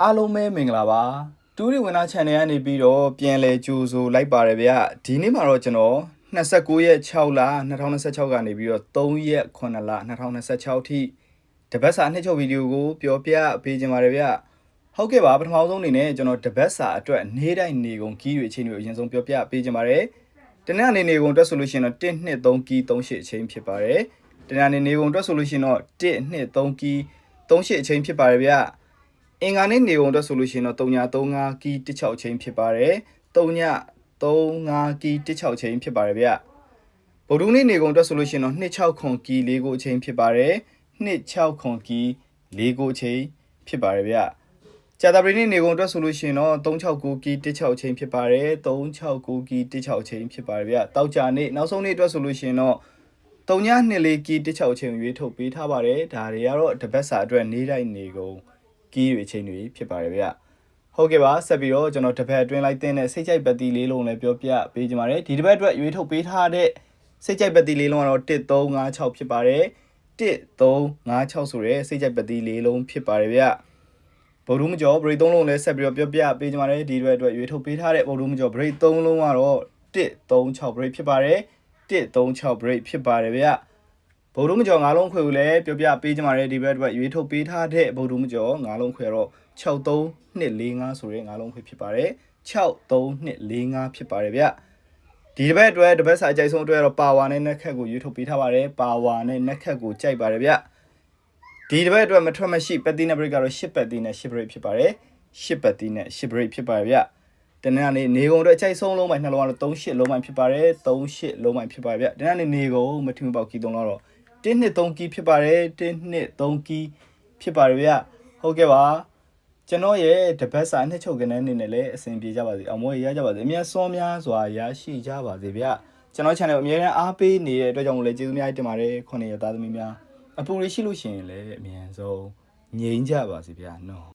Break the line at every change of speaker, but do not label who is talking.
အားလုံးပဲမင်္ဂလာပါတူရီဝင်နာ channel ကနေပြီးတော့ပြန်လဲကြိုးဆိုလိုက်ပါတယ်ဗျဒီနေ့မှာတော့ကျွန်တော်29ရက်6လ2026ကနေပြီးတော့3ရက်9လ2026ထိတပတ်စာနှစ်ချုပ်ဗီဒီယိုကိုပြောပြပေးခြင်းပါတယ်ဗျဟုတ်ကဲ့ပါပထမဆုံးအနေနဲ့ကျွန်တော်တပတ်စာအတွက်နေ့တိုင်းနေကုန်ကီးတွေအချိန်တွေအရင်ဆုံးပြောပြပေးခြင်းပါတယ်တနင်္လာနေ့နေကုန်အတွက်ဆိုလို့ရှိရင်တော့1 2 3ကီး3 8အချိန်ဖြစ်ပါတယ်တနင်္လာနေ့နေကုန်အတွက်ဆိုလို့ရှိရင်တော့1 2 3ကီး3 8အချိန်ဖြစ်ပါတယ်ဗျအင်္ဂါနေ့နေကုန်အတွက်ဆိုလို့ရှိရင်တော့3ည35ကီး16ချိန်ဖြစ်ပါတယ်3ည35ကီး16ချိန်ဖြစ်ပါတယ်ဗျဗုဒ္ဓနေ့နေကုန်အတွက်ဆိုလို့ရှိရင်တော့26ခွန်ကီး4ကိုအချိန်ဖြစ်ပါတယ်26ခွန်ကီး4ကိုအချိန်ဖြစ်ပါတယ်ဗျကြာသပတေးနေ့နေကုန်အတွက်ဆိုလို့ရှိရင်တော့369ကီး16ချိန်ဖြစ်ပါတယ်369ကီး16ချိန်ဖြစ်ပါတယ်ဗျတောက်ကြနေ့နောက်ဆုံးနေ့အတွက်ဆိုလို့ရှိရင်တော့3ည24ကီး16ချိန်ရွေးထုတ်ပေးထားပါတယ်ဒါတွေကတော့တပတ်စာအတွက်နေ့တိုင်းနေကုန်ကီးတွေချိန်တွေဖြစ်ပါတယ်ဗျဟုတ်ကဲ့ပါဆက်ပြီးတော့ကျွန်တော်တစ်ပတ်အတွင်းလိုက်တဲ့စိတ်ကြိုက်ပတ်တီလေးလုံးလည်းပြောပြပေးကြပါမယ်ဒီတစ်ပတ်အတွက်ရွေးထုတ်ပေးထားတဲ့စိတ်ကြိုက်ပတ်တီလေးလုံးကတော့1356ဖြစ်ပါတယ်1356ဆိုတဲ့စိတ်ကြိုက်ပတ်တီလေးလုံးဖြစ်ပါတယ်ဗျဗုဒ္ဓမကျော် break 3လုံးလည်းဆက်ပြီးတော့ပြောပြပေးကြပါမယ်ဒီတစ်ပတ်အတွက်ရွေးထုတ်ပေးထားတဲ့ဗုဒ္ဓမကျော် break 3လုံးကတော့136 break ဖြစ်ပါတယ်136 break ဖြစ်ပါတယ်ဗျဗုဒ္ဓမကျော်9လုံးခွေကိုလည်းပြောပြပေးကြပါမယ်ဒီဘက်အတွက်ရွေးထုတ်ပေးထားတဲ့ဗုဒ္ဓမကျော်9လုံးခွေတော့63245ဆိုတဲ့9လုံးခွေဖြစ်ပါတယ်63245ဖြစ်ပါတယ်ဗျဒီတစ်ပတ်အတွက်တစ်ပတ်စာအကြိုက်ဆုံးအတွက်တော့ပါဝါနဲ့နက်ခတ်ကိုရွေးထုတ်ပေးထားပါတယ်ပါဝါနဲ့နက်ခတ်ကိုကြိုက်ပါတယ်ဗျဒီတစ်ပတ်အတွက်မထွက်မရှိပတ်တီးနဲ့ break ကတော့10ပတ်တီးနဲ့10 break ဖြစ်ပါတယ်10ပတ်တီးနဲ့10 break ဖြစ်ပါတယ်ဗျတနင်္လာနေ့နေကုန်အတွက်အကြိုက်ဆုံးလုံးပိုင်းနှလုံးကတော့38လုံးပိုင်းဖြစ်ပါတယ်38လုံးပိုင်းဖြစ်ပါတယ်ဗျတနင်္လာနေ့နေကုန်မထီမပေါက်ကီး3လောက်တော့1 2 3ကီးဖြစ်ပါတယ်1 2 3ကီးဖြစ်ပါတယ်ဗျဟုတ်ကဲ့ပါကျွန်တော်ရဲ့တပတ်စာနှစ်ချုပ်ကနေနေနဲ့လည်းအဆင်ပြေကြပါစေအောင်မွေးရကြပါစေအများဆုံးများစွာရရှိကြပါစေဗျကျွန်တော် channel ကိုအများကြီးအားပေးနေတဲ့အတွက်ကြောင့်လည်းကျေးဇူးများတင်ပါတယ်ခုနှစ်ရသားသမီးများအပူရရှိလို့ရှိရင်လည်းအမြန်ဆုံးငြိမ်းကြပါစေဗျနော်